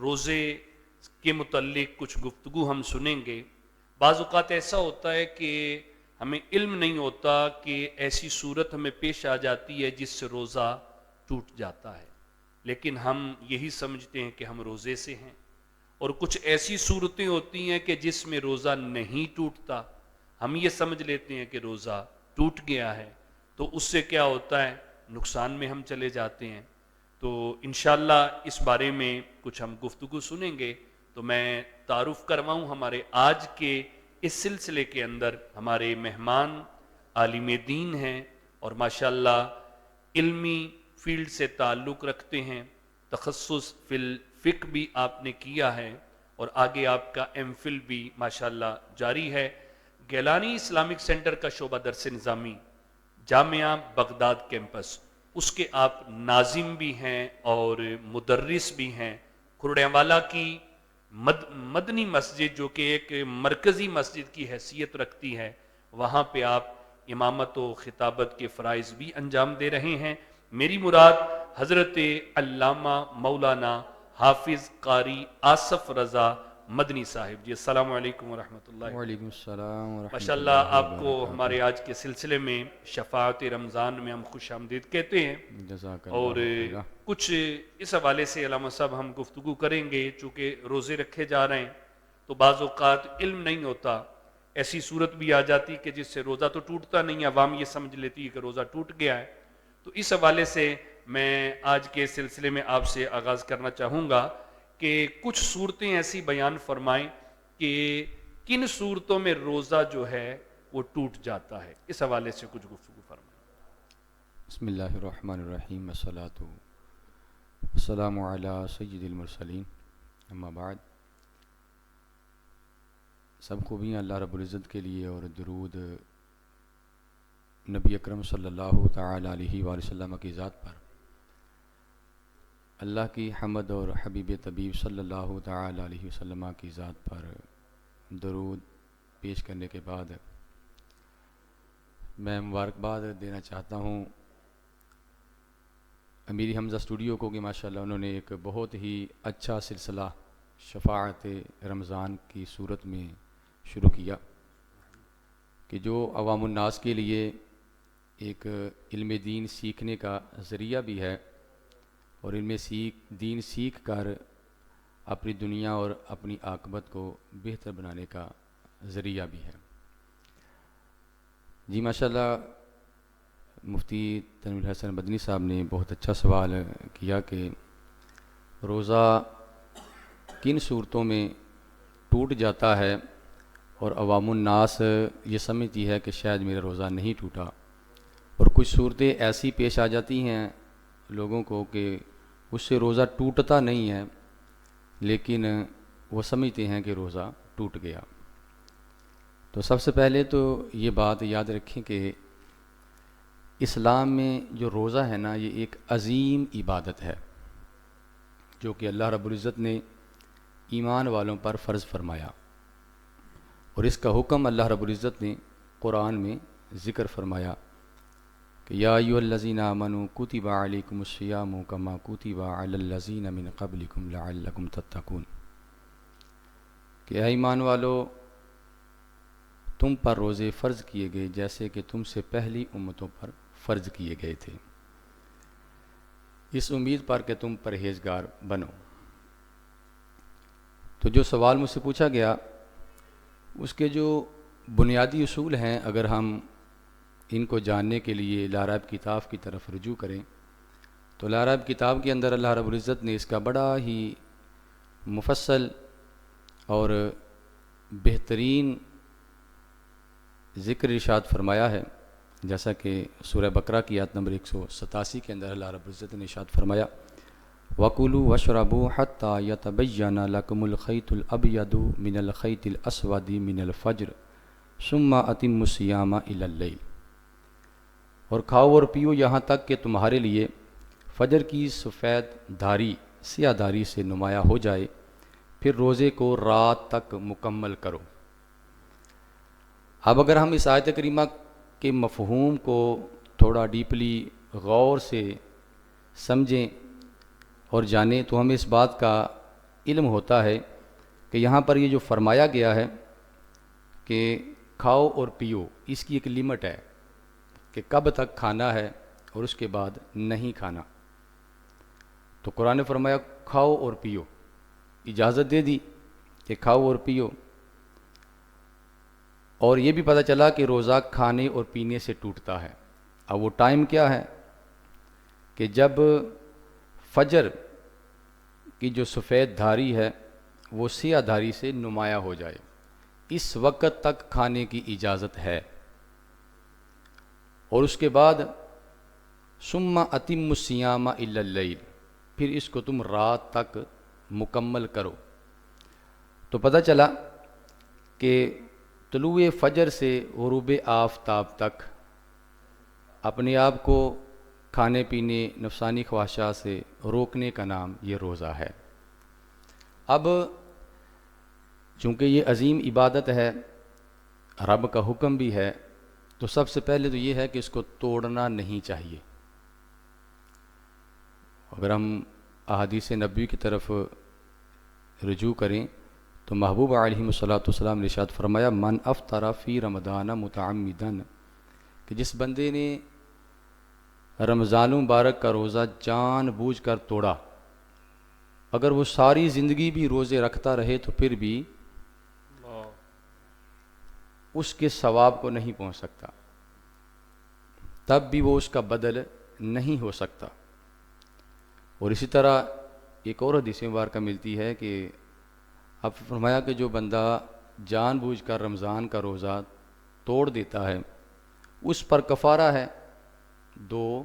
روزے کے متعلق کچھ گفتگو ہم سنیں گے۔ بعض اوقات ایسا ہوتا ہے کہ ہمیں علم نہیں ہوتا کہ ایسی صورت ہمیں پیش آ جاتی ہے جس سے روزہ ٹوٹ جاتا ہے، لیکن ہم یہی سمجھتے ہیں کہ ہم روزے سے ہیں، اور کچھ ایسی صورتیں ہوتی ہیں کہ جس میں روزہ نہیں ٹوٹتا، ہم یہ سمجھ لیتے ہیں کہ روزہ ٹوٹ گیا ہے، تو اس سے کیا ہوتا ہے، نقصان میں ہم چلے جاتے ہیں۔ تو انشاءاللہ اس بارے میں کچھ ہم گفتگو سنیں گے۔ تو میں تعارف کرواؤں ہمارے آج کے اس سلسلے کے اندر ہمارے مہمان عالم دین ہیں، اور ماشاءاللہ علمی فیلڈ سے تعلق رکھتے ہیں، تخصص فی الفقہ بھی آپ نے کیا ہے، اور آگے آپ کا ایم فل بھی ماشاءاللہ جاری ہے۔ گیلانی اسلامک سینٹر کا شعبہ درس نظامی، جامعہ بغداد کیمپس، اس کے آپ ناظم بھی ہیں اور مدرس بھی ہیں۔ کھرڑیوالا کی مدنی مسجد جو کہ ایک مرکزی مسجد کی حیثیت رکھتی ہے، وہاں پہ آپ امامت و خطابت کے فرائض بھی انجام دے رہے ہیں۔ میری مراد حضرت علامہ مولانا حافظ قاری آصف رضا مدنی صاحب جی۔ السلام علیکم ورحمۃ اللہ وعلیکم وبرکاتہ۔ السلام ورحمۃ ماشاءاللہ اللہ آپ کو وبرکاتہ۔ ہمارے آج کے سلسلے میں شفاعت رمضان میں ہم خوش آمدید کہتے ہیں، جزاک اور اللہ خیرہ۔ کچھ اس حوالے سے علامہ صاحب ہم گفتگو کریں گے۔ چونکہ روزے رکھے جا رہے ہیں تو بعض اوقات علم نہیں ہوتا، ایسی صورت بھی آ جاتی کہ جس سے روزہ تو ٹوٹتا نہیں، عوام یہ سمجھ لیتی ہے کہ روزہ ٹوٹ گیا ہے۔ تو اس حوالے سے میں آج کے سلسلے میں آپ سے آغاز کرنا چاہوں گا کہ کچھ صورتیں ایسی بیان فرمائیں کہ کن صورتوں میں روزہ جو ہے وہ ٹوٹ جاتا ہے، اس حوالے سے کچھ گفتگو فرمائیں۔ بسم اللہ الرحمن الرحیم، والصلاۃ والسلام علی سید المرسلین، اما بعد۔ سب خوبیاں اللہ رب العزت کے لیے، اور درود نبی اکرم صلی اللہ تعالی علیہ وآلہ وسلم کی ذات پر۔ اللہ کی حمد اور حبیب طبیب صلی اللہ تعالی علیہ وسلم کی ذات پر درود پیش کرنے کے بعد میں مبارکباد دینا چاہتا ہوں امیری حمزہ اسٹوڈیو کو کہ ماشاءاللہ انہوں نے ایک بہت ہی اچھا سلسلہ شفاعت رمضان کی صورت میں شروع کیا، کہ جو عوام الناس کے لیے ایک علم دین سیکھنے کا ذریعہ بھی ہے، اور علم دین سیکھ کر اپنی دنیا اور اپنی عاقبت کو بہتر بنانے کا ذریعہ بھی ہے۔ جی ماشاءاللہ مفتی تنویر حسن مدنی صاحب نے بہت اچھا سوال کیا کہ روزہ کن صورتوں میں ٹوٹ جاتا ہے، اور عوام الناس یہ سمجھتی ہے کہ شاید میرا روزہ نہیں ٹوٹا، اور کچھ صورتیں ایسی پیش آ جاتی ہیں لوگوں کو کہ اس سے روزہ ٹوٹتا نہیں ہے، لیکن وہ سمجھتے ہیں کہ روزہ ٹوٹ گیا۔ تو سب سے پہلے تو یہ بات یاد رکھیں کہ اسلام میں جو روزہ ہے نا، یہ ایک عظیم عبادت ہے جو کہ اللہ رب العزت نے ایمان والوں پر فرض فرمایا، اور اس کا حکم اللہ رب العزت نے قرآن میں ذکر فرمایا کہ یا ایھا الذین آمنوا کتب علیکم الصیام کما کتب علی الذین من قبلکم لعلکم تتقون، کہ اے ایمان والو، تم پر روزے فرض کیے گئے جیسے کہ تم سے پہلی امتوں پر فرض کیے گئے تھے، اس امید پر کہ تم پرہیزگار بنو۔ تو جو سوال مجھ سے پوچھا گیا، اس کے جو بنیادی اصول ہیں، اگر ہم ان کو جاننے کے لیے لارب کتاب کی طرف رجوع کریں تو لارب کتاب کے اندر اللہ رب العزت نے اس کا بڑا ہی مفصل اور بہترین ذکر ارشاد فرمایا ہے، جیسا کہ سورہ بقرہ کی آیت نمبر 187 کے اندر اللہ رب العزت نے ارشاد فرمایا وَكُلُوا وَاشْرَبُوا حَتَّى يَتَبَيَّنَ لَكُمُ الْخَيْطُ الْأَبْيَضُ مِنَ الْخَيْطِ الْأَسْوَدِ مِنَ الْفَجْرِ ثُمَّ أَتِمُّوا الصِّيَامَ إِلَى اللَّيْلِ، اور کھاؤ اور پیو یہاں تک کہ تمہارے لیے فجر کی سفید دھاری سیاہ دھاری سے نمایاں ہو جائے، پھر روزے کو رات تک مکمل کرو۔ اب اگر ہم اس آیت کریمہ کے مفہوم کو تھوڑا ڈیپلی غور سے سمجھیں اور جانیں تو ہمیں اس بات کا علم ہوتا ہے کہ یہاں پر یہ جو فرمایا گیا ہے کہ کھاؤ اور پیو، اس کی ایک لمٹ ہے کہ کب تک کھانا ہے اور اس کے بعد نہیں کھانا. تو قرآن نے فرمایا کھاؤ اور پیو، اجازت دے دی کہ کھاؤ اور پیو. اور یہ بھی پتہ چلا کہ روزہ کھانے اور پینے سے ٹوٹتا ہے. اب وہ ٹائم کیا ہے کہ جب فجر کی جو سفید دھاری ہے وہ سیاہ دھاری سے نمایاں ہو جائے، اس وقت تک کھانے کی اجازت ہے. اور اس کے بعد ثم اتم الصیام الا اللیل، پھر اس کو تم رات تک مکمل کرو. تو پتہ چلا کہ طلوع فجر سے غروب آفتاب تک اپنے آپ کو کھانے پینے نفسانی خواہشات سے روکنے کا نام یہ روزہ ہے. اب چونکہ یہ عظیم عبادت ہے، رب کا حکم بھی ہے، تو سب سے پہلے تو یہ ہے کہ اس کو توڑنا نہیں چاہیے. اگر ہم احادیث نبوی کی طرف رجوع کریں تو محبوب علیہ الصلوۃ والسلام نے ارشاد فرمایا من افطر فی رمضان متعمدا، کہ جس بندے نے رمضان مبارک کا روزہ جان بوجھ کر توڑا، اگر وہ ساری زندگی بھی روزے رکھتا رہے تو پھر بھی اس کے ثواب کو نہیں پہنچ سکتا، تب بھی وہ اس کا بدل نہیں ہو سکتا. اور اسی طرح ایک اور حدیث مبارکہ ملتی ہے کہ اب فرمایا کہ جو بندہ جان بوجھ کر رمضان کا روزہ توڑ دیتا ہے اس پر کفارہ ہے 2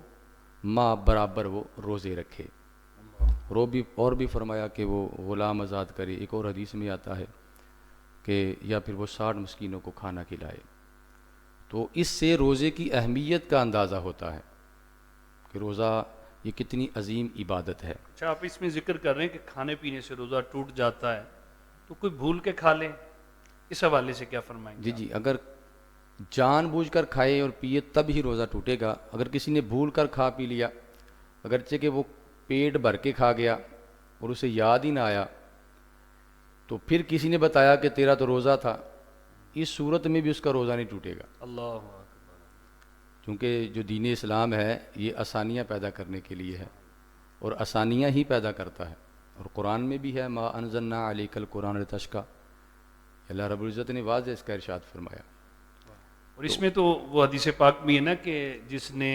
ماہ برابر وہ روزے رکھے. اور بھی فرمایا کہ وہ غلام آزاد کرے. ایک اور حدیث میں آتا ہے کہ یا پھر وہ 60 مسکینوں کو کھانا کھلائے. تو اس سے روزے کی اہمیت کا اندازہ ہوتا ہے کہ روزہ یہ کتنی عظیم عبادت ہے. اچھا، آپ اس میں ذکر کر رہے ہیں کہ کھانے پینے سے روزہ ٹوٹ جاتا ہے، تو کوئی بھول کے کھا لے، اس حوالے سے کیا فرمائیں گے؟ جی اگر جان بوجھ کر کھائے اور پیے تب ہی روزہ ٹوٹے گا. اگر کسی نے بھول کر کھا پی لیا، اگرچہ کہ وہ پیٹ بھر کے کھا گیا اور اسے یاد ہی نہ آیا، تو پھر کسی نے بتایا کہ تیرا تو روزہ تھا، اس صورت میں بھی اس کا روزہ نہیں ٹوٹے گا. اللہ اکبر. کیونکہ جو دین اسلام ہے یہ آسانیاں پیدا کرنے کے لیے ہے اور آسانیاں ہی پیدا کرتا ہے. اور قرآن میں بھی ہے ما انزلنا علیک القرآن لتشقی، اللہ رب العزت نے واضح اس کا ارشاد فرمایا. اور اس میں تو وہ حدیث پاک بھی ہے نا کہ جس نے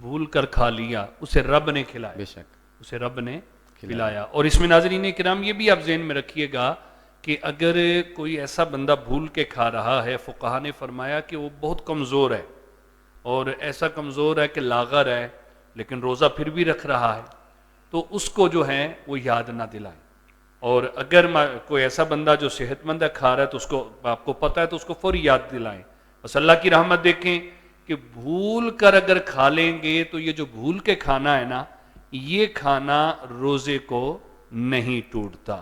بھول کر کھا لیا اسے رب نے کھلایا، بے شک اسے رب نے کھلایا. اور اس میں ناظرین کرام یہ بھی آپ ذہن میں رکھیے گا کہ اگر کوئی ایسا بندہ بھول کے کھا رہا ہے، فقہا نے فرمایا کہ وہ بہت کمزور ہے اور ایسا کمزور ہے کہ لاغر ہے لیکن روزہ پھر بھی رکھ رہا ہے، تو اس کو جو ہے وہ یاد نہ دلائیں. اور اگر کوئی ایسا بندہ جو صحت مند ہے کھا رہا ہے تو اس کو آپ کو پتہ ہے تو اس کو فوری یاد دلائیں. بس اللہ کی رحمت دیکھیں کہ بھول کر اگر کھا لیں گے تو یہ جو بھول کے کھانا ہے نا، یہ کھانا روزے کو نہیں ٹوٹتا.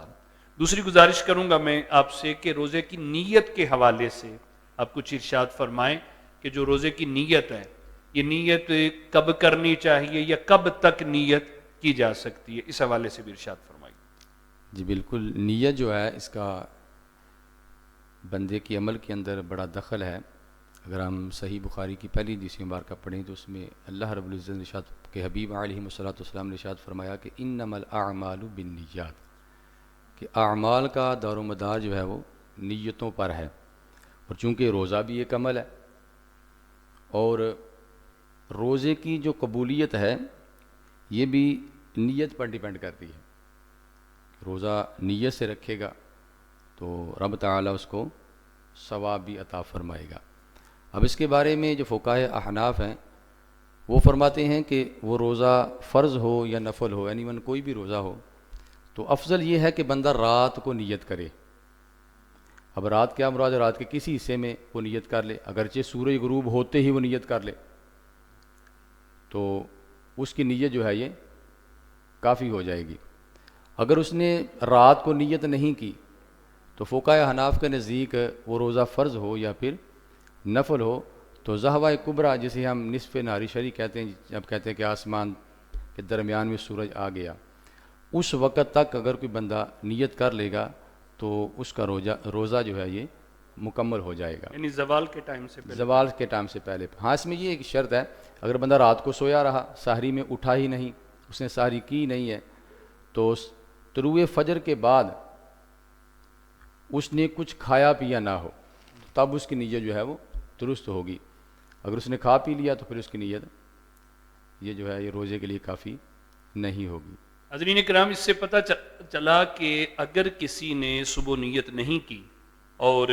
دوسری گزارش کروں گا میں آپ سے کہ روزے کی نیت کے حوالے سے آپ کچھ ارشاد فرمائیں کہ جو روزے کی نیت ہے یہ نیت کب کرنی چاہیے یا کب تک نیت کی جا سکتی ہے، اس حوالے سے بھی ارشاد فرمائیں. جی بالکل، نیت جو ہے اس کا بندے کی عمل کے اندر بڑا دخل ہے. اگر ہم صحیح بخاری کی پہلی حدیث مبارکہ پڑھیں تو اس میں اللہ رب العزت نے ارشاد کہ حبیب علیہ الصلوۃ والسلام نے ارشاد فرمایا کہ انما الاعمال بالنیات، کہ اعمال کا دار و مدار جو ہے وہ نیتوں پر ہے. اور چونکہ روزہ بھی ایک عمل ہے اور روزے کی جو قبولیت ہے یہ بھی نیت پر ڈیپینڈ کرتی ہے. روزہ نیت سے رکھے گا تو رب تعالیٰ اس کو ثواب بھی عطا فرمائے گا. اب اس کے بارے میں جو فقہائے احناف ہیں وہ فرماتے ہیں کہ وہ روزہ فرض ہو یا نفل ہو، یعنی من کوئی بھی روزہ ہو، تو افضل یہ ہے کہ بندہ رات کو نیت کرے. اب رات کیا مراد ہے؟ رات کے کسی حصے میں وہ نیت کر لے، اگرچہ سورج غروب ہوتے ہی وہ نیت کر لے تو اس کی نیت جو ہے یہ کافی ہو جائے گی. اگر اس نے رات کو نیت نہیں کی تو فقہائے احناف کے نزدیک وہ روزہ فرض ہو یا پھر نفل ہو تو ضحوہ کبریٰ جسے ہم نصف نہاری شری کہتے ہیں، جب کہتے ہیں کہ آسمان کے درمیان میں سورج آ گیا، اس وقت تک اگر کوئی بندہ نیت کر لے گا تو اس کا روزہ جو ہے یہ مکمل ہو جائے گا، یعنی زوال کے ٹائم سے پہلے. زوال کے ٹائم سے پہلے. ہاں اس میں یہ ایک شرط ہے، اگر بندہ رات کو سویا رہا، سحری میں اٹھا ہی نہیں، اس نے سحری کی نہیں ہے، تو طلوع فجر کے بعد اس نے کچھ کھایا پیا نہ ہو، تب اس کی نیت جو ہے وہ درست ہوگی. اگر اس نے کھا پی لیا تو پھر اس کی نیت یہ جو ہے یہ روزے کے لیے کافی نہیں ہوگی. حضرین کرام، اس سے پتہ چلا کہ اگر کسی نے صبح نیت نہیں کی اور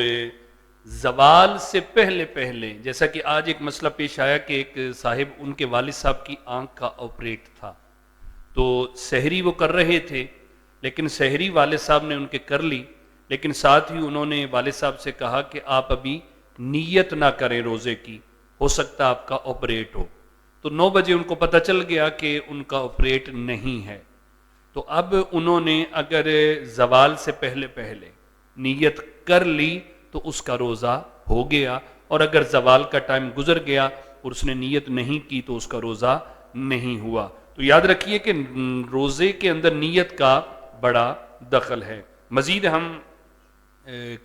زوال سے پہلے پہلے، جیسا کہ آج ایک مسئلہ پیش آیا کہ ایک صاحب، ان کے والد صاحب کی آنکھ کا آپریٹ تھا، تو سحری وہ کر رہے تھے، لیکن سحری والد صاحب نے ان کے کر لی، لیکن ساتھ ہی انہوں نے والد صاحب سے کہا کہ آپ ابھی نیت نہ کریں روزے کی، ہو سکتا آپ کا آپریٹ ہو. تو 9 بجے ان کو پتہ چل گیا کہ ان کا آپریٹ نہیں ہے. تو اب انہوں نے اگر زوال سے پہلے پہلے نیت کر لی تو اس کا روزہ ہو گیا، اور اگر زوال کا ٹائم گزر گیا اور اس نے نیت نہیں کی تو اس کا روزہ نہیں ہوا. تو یاد رکھیے کہ روزے کے اندر نیت کا بڑا دخل ہے. مزید ہم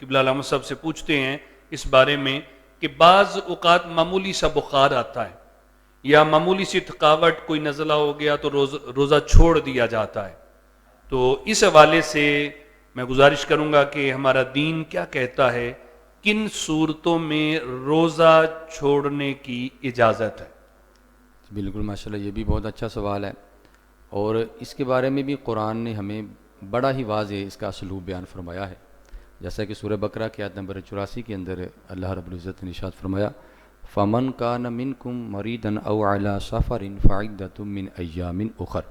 قبلہ علامہ صاحب سے پوچھتے ہیں اس بارے میں کہ بعض اوقات معمولی سا بخار آتا ہے یا معمولی سی تھکاوٹ، کوئی نزلہ ہو گیا تو روزہ چھوڑ دیا جاتا ہے. تو اس حوالے سے میں گزارش کروں گا کہ ہمارا دین کیا کہتا ہے، کن صورتوں میں روزہ چھوڑنے کی اجازت ہے؟ بالکل ماشاءاللہ، یہ بھی بہت اچھا سوال ہے، اور اس کے بارے میں بھی قرآن نے ہمیں بڑا ہی واضح اس کا اسلوب بیان فرمایا ہے. جیسا کہ سورہ بقرہ کی آیت نمبر 84 کے اندر اللہ رب العزت نے ارشاد فرمایا، فَمَنْ كَانَ مِنْكُمْ مَرِيضًا أَوْ عَلَى سَفَرٍ فَعِدَّةٌ مِّنْ أَيَّامٍ أُخَرَ،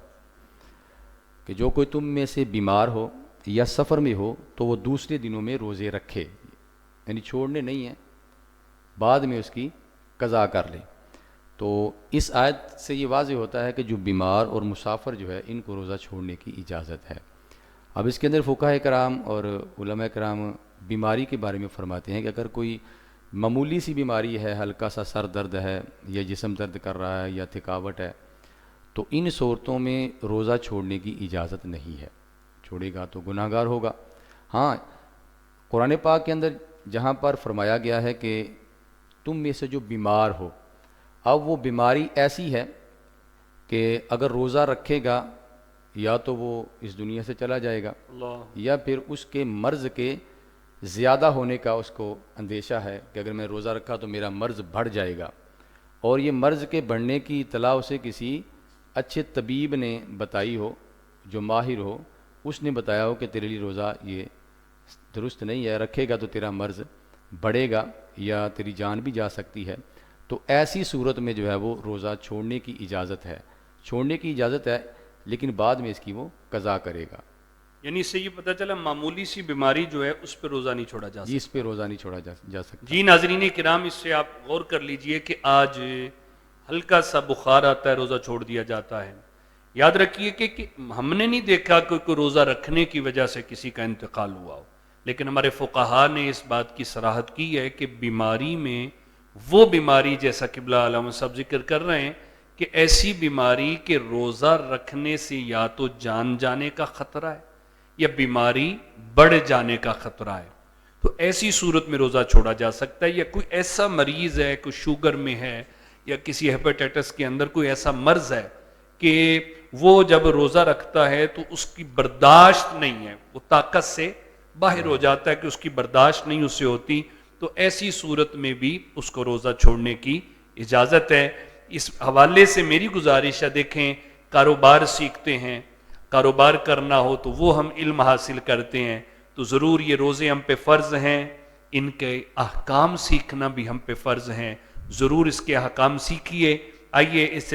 کہ جو کوئی تم میں سے بیمار ہو یا سفر میں ہو تو وہ دوسرے دنوں میں روزے رکھے، یعنی چھوڑنے نہیں ہیں، بعد میں اس کی قضا کر لے. تو اس آیت سے یہ واضح ہوتا ہے کہ جو بیمار اور مسافر جو ہے ان کو روزہ چھوڑنے کی اجازت ہے. اب اس کے اندر فقہاء کرام اور علماء کرام بیماری کے بارے میں فرماتے ہیں کہ اگر کوئی معمولی سی بیماری ہے، ہلکا سا سر درد ہے یا جسم درد کر رہا ہے یا تھکاوٹ ہے، تو ان صورتوں میں روزہ چھوڑنے کی اجازت نہیں ہے. چھوڑے گا تو گناہ گار ہوگا. ہاں، قرآن پاک کے اندر جہاں پر فرمایا گیا ہے کہ تم میں سے جو بیمار ہو، اب وہ بیماری ایسی ہے کہ اگر روزہ رکھے گا یا تو وہ اس دنیا سے چلا جائے گا، یا پھر اس کے مرض کے زیادہ ہونے کا اس کو اندیشہ ہے کہ اگر میں روزہ رکھا تو میرا مرض بڑھ جائے گا، اور یہ مرض کے بڑھنے کی اطلاع اسے کسی اچھے طبیب نے بتائی ہو، جو ماہر ہو، اس نے بتایا ہو کہ تیرے لیے روزہ یہ درست نہیں ہے، رکھے گا تو تیرا مرض بڑھے گا یا تیری جان بھی جا سکتی ہے، تو ایسی صورت میں جو ہے وہ روزہ چھوڑنے کی اجازت ہے. چھوڑنے کی اجازت ہے، لیکن بعد میں اس کی وہ قضا کرے گا. یعنی اس سے یہ پتہ چلا معمولی سی بیماری جو ہے اس پہ روزہ نہیں چھوڑا جا سکتا. جی، اس پہ روزہ نہیں چھوڑا جا سکتا. جی ناظرین کرام، اس سے آپ غور کر لیجئے کہ آج ہلکا سا بخار آتا ہے، روزہ چھوڑ دیا جاتا ہے. یاد رکھیے کہ ہم نے نہیں دیکھا کہ کوئی روزہ رکھنے کی وجہ سے کسی کا انتقال ہوا ہو، لیکن ہمارے فقہاء نے اس بات کی صراحت کی ہے کہ بیماری میں وہ بیماری، جیسا قبلہ علامہ صاحب ذکر کر رہے ہیں، کہ ایسی بیماری کہ روزہ رکھنے سے یا تو جان جانے کا خطرہ ہے یا بیماری بڑھ جانے کا خطرہ ہے، تو ایسی صورت میں روزہ چھوڑا جا سکتا ہے. یا کوئی ایسا مریض ہے، کوئی شوگر میں ہے یا کسی ہیپیٹائٹس کے اندر کوئی ایسا مرض ہے کہ وہ جب روزہ رکھتا ہے تو اس کی برداشت نہیں ہے، وہ طاقت سے باہر ہو جاتا ہے کہ اس کی برداشت نہیں اس سے ہوتی، تو ایسی صورت میں بھی اس کو روزہ چھوڑنے کی اجازت ہے. اس حوالے سے میری گزارش ہے، دیکھیں کاروبار سیکھتے ہیں، کاروبار کرنا ہو تو وہ ہم علم حاصل کرتے ہیں، تو ضرور یہ روزے ہم پہ فرض ہیں، ان کے احکام سیکھنا بھی ہم پہ فرض ہیں. ضرور اس کے احکام سیکھیے. آئیے اس